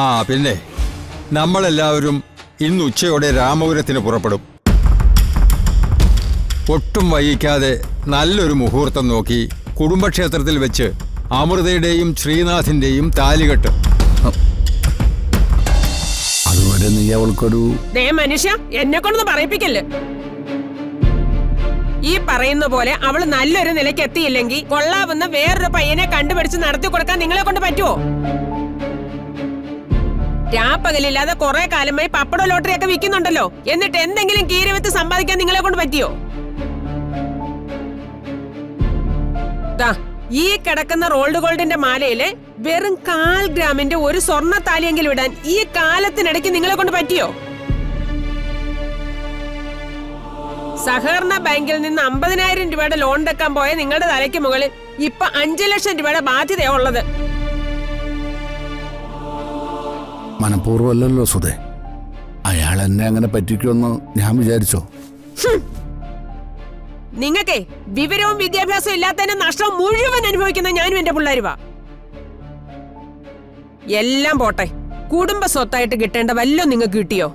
ആ പിന്നെ നമ്മളെല്ലാവരും ഇന്ന് ഉച്ചയോടെ രാമപുരത്തിന് പുറപ്പെടും. ഒട്ടും വൈകിക്കാതെ നല്ലൊരു മുഹൂർത്തം നോക്കി കുടുംബക്ഷേത്രത്തിൽ വെച്ച് അമൃതയുടെയും ശ്രീനാഥിന്റെയും താലികെട്ട്. അതുവരെ നീ അവൾക്കൊരു മനുഷ്യ എന്നെ കൊണ്ടൊന്ന് പറയിപ്പിക്കല്ലേ. ഈ പറയുന്ന പോലെ അവള് നല്ലൊരു നിലയ്ക്ക് എത്തിയില്ലെങ്കിൽ കൊള്ളാവുന്ന വേറൊരു പയ്യനെ കണ്ടുപിടിച്ച് നടത്തി കൊടുക്കാൻ നിങ്ങളെ കൊണ്ട് പറ്റുമോ? രാപ്പകലില്ലാതെ കുറെ കാലമായി പപ്പട ലോട്ടറി ഒക്കെ വിൽക്കുന്നുണ്ടല്ലോ. എന്നിട്ട് എന്തെങ്കിലും കീരവിത്ത് സമ്പാദിക്കാൻ നിങ്ങളെ കൊണ്ട് പറ്റിയോ? ഈ കിടക്കുന്ന റോൾഡ് ഗോൾഡിന്റെ മാലയില് വെറും 1/4 ഗ്രാമിന്റെ ഒരു സ്വർണ്ണ താലിയെങ്കിലും ഇടാൻ ഈ കാലത്തിനിടയ്ക്ക് നിങ്ങളെ കൊണ്ട് പറ്റിയോ? സഹകരണ ബാങ്കിൽ നിന്ന് 50,000 രൂപയുടെ ലോൺ എടുക്കാൻ പോയ നിങ്ങളുടെ തലയ്ക്ക് മുകളിൽ ഇപ്പൊ 5 ലക്ഷം രൂപയുടെ ബാധ്യതയാ ഉള്ളത്. മനഃപൂർവ്വമല്ലല്ലോ സുധേ. അയാൾ എന്നെ അങ്ങനെ പറ്റിക്കുമെന്ന് ഞാൻ വിചാരിച്ചോ? നിങ്ങൾക്കേ വിവരവും വിദ്യാഭ്യാസവും ഇല്ലാത്തതിന്റെ നഷ്ടം മുഴുവൻ അനുഭവിക്കുന്ന ഞാനും എന്റെ പിള്ളേരുവാ. എല്ലാം പോട്ടെ, കുടുംബ സ്വത്തായിട്ട് കിട്ടേണ്ട വല്ലതും നിങ്ങൾക്ക് കിട്ടിയോ?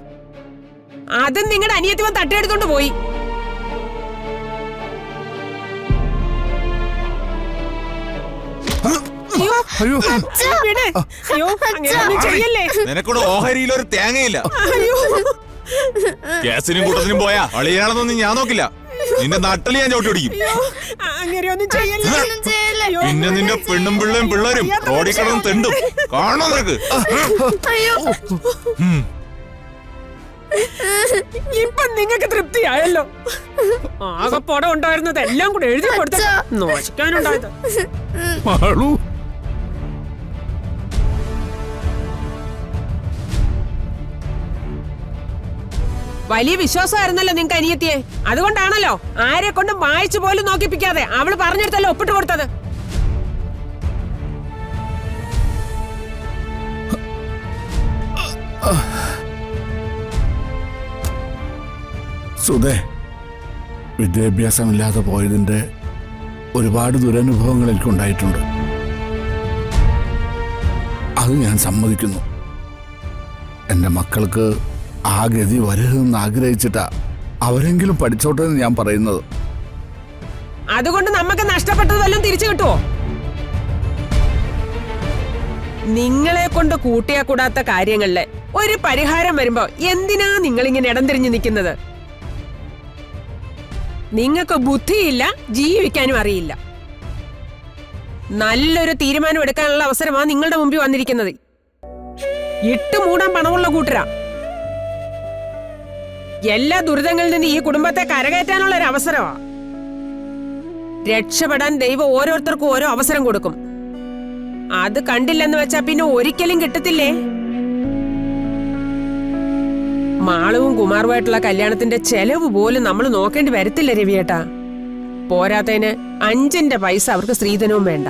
അതും നിങ്ങളുടെ അനിയത്തിവൻ തട്ടിയെടുത്തോണ്ട് പോയി. നിനക്കൂടെ ഓഹരിയിലൊരു തേങ്ങയില്ല. കേസിനും കൂട്ടത്തിനും പോയാ അളിയാണെന്നൊന്നും ഞാൻ നോക്കില്ല. നിന്റെ നട്ടല് ഞാൻ ചവിട്ടി ഓടിക്കും. പിന്നെ നിന്റെ പെണ്ണും പിള്ളയും പിള്ളേരും റോഡിൽ കിടന്നും തെണ്ടും കാണോ നിനക്ക്? ഇപ്പൊ നിങ്ങക്ക് തൃപ്തിയായല്ലോ. ആകെ പടം ഉണ്ടായിരുന്നത് എല്ലാം കൂടെ എഴുതി കൊടുത്ത നോശിക്കാനുണ്ടായത്. വലിയ വിശ്വാസമായിരുന്നല്ലോ നിങ്ങക്ക് അനിയത്തിയെ. അതുകൊണ്ടാണല്ലോ ആരെ കൊണ്ടും വായിച്ചു പോലും നോക്കിപ്പിക്കാതെ അവള് പറഞ്ഞെടുത്തല്ലോ ഒപ്പിട്ട് കൊടുത്തത്. സുധേ, വിദ്യാഭ്യാസമില്ലാതെ പോയതിന്റെ ഒരുപാട് ദുരനുഭവങ്ങൾ എനിക്കുണ്ടായിട്ടുണ്ട്. അത് ഞാൻ സമ്മതിക്കുന്നു. എൻ്റെ മക്കൾക്ക് ആ ഗതി വരരുതെന്ന് ആഗ്രഹിച്ചിട്ടാ അവരെങ്കിലും പഠിച്ചോട്ടെ എന്ന് ഞാൻ പറയുന്നത്. അതുകൊണ്ട് നമുക്ക് നഷ്ടപ്പെട്ടത് വല്ലതും തിരിച്ചു കിട്ടുമോ? നിങ്ങളെ കൊണ്ട് കൂട്ടിയാ കൂടാത്ത കാര്യങ്ങളില് ഒരു പരിഹാരം വരുമ്പോ എന്തിനാ നിങ്ങളിങ്ങനെ ഇടം തിരിഞ്ഞു നിൽക്കുന്നത്? നിങ്ങൾക്ക് ബുദ്ധിയില്ല, ജീവിക്കാനും അറിയില്ല. നല്ലൊരു തീരുമാനം എടുക്കാനുള്ള അവസരമാണ് നിങ്ങളുടെ മുമ്പിൽ വന്നിരിക്കുന്നത്. ഇട്ട് മൂടാൻ പണമുള്ള കൂട്ടരാ. എല്ലാ ദുരിതങ്ങളിൽ നിന്ന് ഈ കുടുംബത്തെ കരകയറ്റാനുള്ള ഒരു അവസരമാ. രക്ഷപ്പെടാൻ ദൈവം ഓരോരുത്തർക്കും ഓരോ അവസരം കൊടുക്കും. അത് കണ്ടില്ലെന്ന് വെച്ചാ പിന്നെ ഒരിക്കലും കിട്ടത്തില്ലേ? മാളവും കുമാറുമായിട്ടുള്ള കല്യാണത്തിന്റെ ചെലവ് പോലും നമ്മൾ നോക്കേണ്ടി വരത്തില്ല രവിയേട്ടാ. പോരാത്തതിന് 5 പൈസ അവർക്ക് സ്ത്രീധനവും വേണ്ട.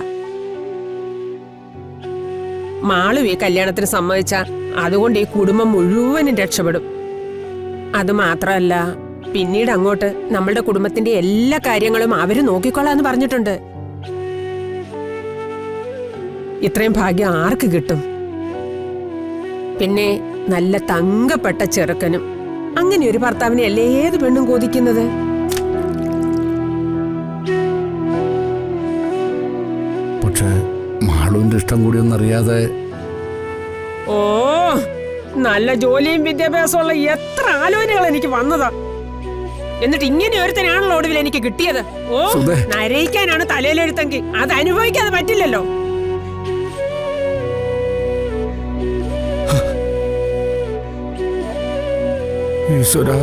മാളു ഈ കല്യാണത്തിന് സമ്മതിച്ച അതുകൊണ്ട് ഈ കുടുംബം മുഴുവനും രക്ഷപ്പെടും. അത് മാത്രമല്ല, പിന്നീട് അങ്ങോട്ട് നമ്മളുടെ കുടുംബത്തിന്റെ എല്ലാ കാര്യങ്ങളും അവര് നോക്കിക്കൊള്ളാന്ന് പറഞ്ഞിട്ടുണ്ട്. ഇത്രയും ഭാഗ്യം ആർക്ക് കിട്ടും? പിന്നെ നല്ല തങ്കപ്പെട്ട ചെറുക്കനും. അങ്ങനെ ഒരു ഭർത്താവിനെ അല്ലേ ഏത് പെണ്ണും കൊതിക്കുന്നത്? പക്ഷേ മാളുവിന്റെ ഇഷ്ടം കൂടി ഒന്നറിയാതെ. ഓ, നല്ല ജോലിയും വിദ്യാഭ്യാസമുള്ള എത്ര ആലോചനകൾ എനിക്ക് വന്നതാ. എന്നിട്ട് ഇങ്ങനെ ഒരുത്തനാണല്ലോ ഒടുവിൽ എനിക്ക് കിട്ടിയത്. ഓ, നരയിക്കാനാണ് തലയിലെഴുത്തെങ്കിൽ അത് അനുഭവിക്കാതെ പറ്റില്ലല്ലോ. ഈശ്വരാ,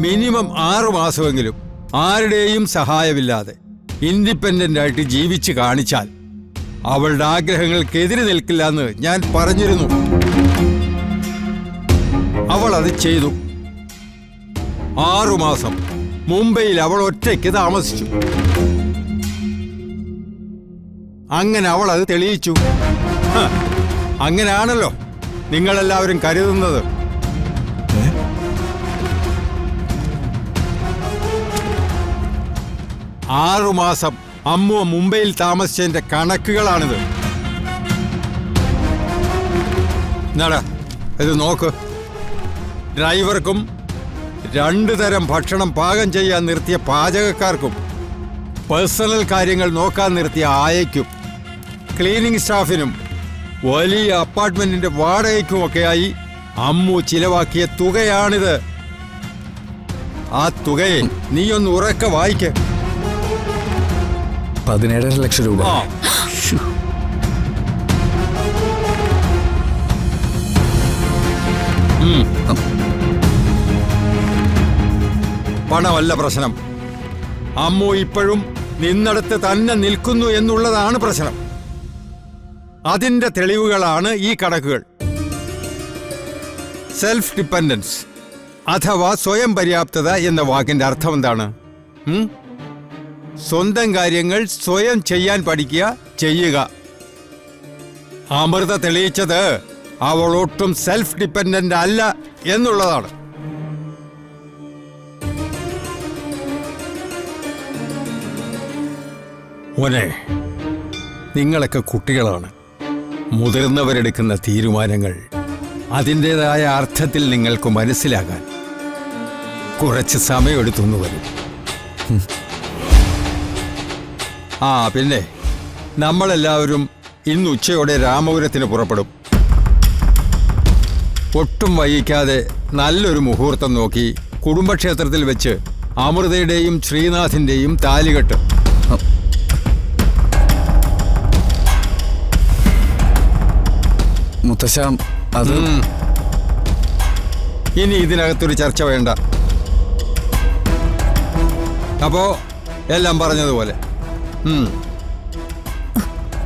മിനിമം 6 മാസമെങ്കിലും ആരുടെയും സഹായമില്ലാതെ ഇൻഡിപെൻഡന്റ് ആയിട്ട് ജീവിച്ച് കാണിച്ചാൽ അവളുടെ ആഗ്രഹങ്ങൾക്കെതിരെ നിൽക്കില്ല എന്ന് ഞാൻ പറഞ്ഞിരുന്നു. അവൾ അത് ചെയ്തു. 6 മാസം മുംബൈയിൽ അവൾ ഒറ്റയ്ക്ക് താമസിച്ചു. അങ്ങനെ അവൾ അത് തെളിയിച്ചു. അങ്ങനെയാണല്ലോ നിങ്ങളെല്ലാവരും കരുതുന്നത്. 6 മാസം അമ്മു മുംബൈയിൽ താമസിച്ചതിന്റെ കണക്കുകളാണിത്. എന്നാടാ ഇത് നോക്ക്. ഡ്രൈവർക്കും 2 തരം ഭക്ഷണം പാകം ചെയ്യാൻ നിർത്തിയ പാചകക്കാർക്കും, പേഴ്സണൽ കാര്യങ്ങൾ നോക്കാൻ നിർത്തിയ ആയയ്ക്കും, ക്ലീനിങ് സ്റ്റാഫിനും, വലിയ അപ്പാർട്ട്മെന്റിന്റെ വാടകയ്ക്കുമൊക്കെയായി അമ്മു ചിലവാക്കിയ തുകയാണിത്. ആ തുകയെ നീയൊന്ന് ഉറക്കെ വായിക്ക. 17.5 ലക്ഷം രൂപ. പണമല്ല പ്രശ്നം. അമ്മു ഇപ്പോഴും നിന്നടുത്ത് തന്നെ നിൽക്കുന്നു എന്നുള്ളതാണ് പ്രശ്നം. അതിന്റെ തെളിവുകളാണ് ഈ കണക്കുകൾ. സെൽഫ് ഡിപ്പെൻഡൻസ് അഥവാ സ്വയം പര്യാപ്തത എന്ന വാക്കിന്റെ അർത്ഥം എന്താണ്? സ്വന്തം കാര്യങ്ങൾ സ്വയം ചെയ്യാൻ പഠിക്കുക, ചെയ്യുക. അമൃത തെളിയിച്ചത് അവൾ ഒട്ടും സെൽഫ് ഡിപ്പെൻഡന്റ് അല്ല എന്നുള്ളതാണ്. മോനെ, നിങ്ങളൊക്കെ കുട്ടികളാണ്. മുതിർന്നവരെടുക്കുന്ന തീരുമാനങ്ങൾ അതിൻ്റെതായ അർത്ഥത്തിൽ നിങ്ങൾക്ക് മനസ്സിലാകാൻ കുറച്ച് സമയമെടുത്തു വരും. പിന്നെ നമ്മളെല്ലാവരും ഇന്ന് ഉച്ചയോടെ രാമപുരത്തിന് പുറപ്പെടും. ഒട്ടും വൈകിക്കാതെ നല്ലൊരു മുഹൂർത്തം നോക്കി കുടുംബക്ഷേത്രത്തിൽ വെച്ച് അമൃതയുടെയും ശ്രീനാഥിന്റെയും താലികെട്ട്. മുത്തശ്ശ, അത് ഇനി ഇതിനകത്തൊരു ചർച്ച വേണ്ട. അപ്പോ എല്ലാം പറഞ്ഞതുപോലെ.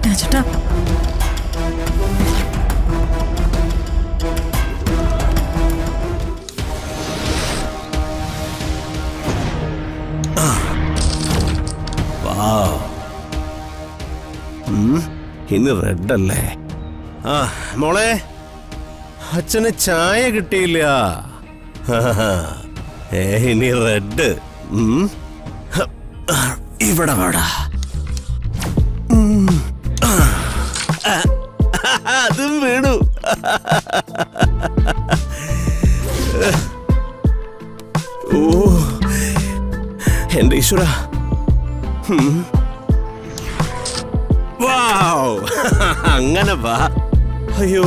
രാജേട്ടാ, ഇന്ന് റെഡ് അല്ലേ? മോളെ, അച്ഛന് ചായ കിട്ടിയില്ല. ഇനി റെഡ്. ഇവിടെ വാടാ. അതും വീണു. ഓ എന്റെ ഈശ്വര. അങ്ങനെ വാ. അയ്യോ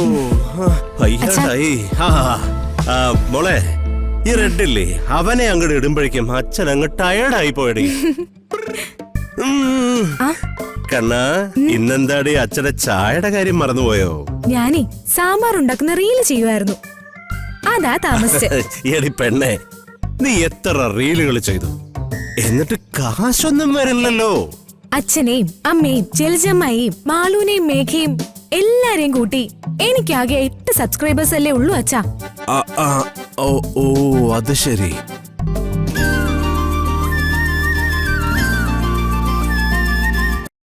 അയ്യായി. മോളെ, ഈ റെഡില്ലേ, അവനെ അങ്ങോട്ട് ഇടുമ്പോഴേക്കും അച്ഛൻ അങ്ങ് ടയർഡായി പോയടി. കണ്ണാ, ഇന്നെന്താടി അച്ഛന്റെ ചായയുടെ കാര്യം മറന്നുപോയോ? ഞാനേ സാമ്പാർ ഉണ്ടാക്കുന്ന റീല് ചെയ്യുമായിരുന്നു, അതാ താമസിച്ചത്. എടി പെണ്ണെ, നീ എത്ര റീലുകൾ ചെയ്തു, എന്നിട്ട് കാശൊന്നും വരില്ലല്ലോ. അച്ഛനെയും അമ്മയും ജലജമ്മയെയും മാളൂനെയും മേഘയും എല്ലാരെയും കൂട്ടി എനിക്കാകെ 8 സബ്സ്ക്രൈബേഴ്സ് അല്ലേ ഉള്ളൂ അച്ഛാ. ഓ അത് ശരി.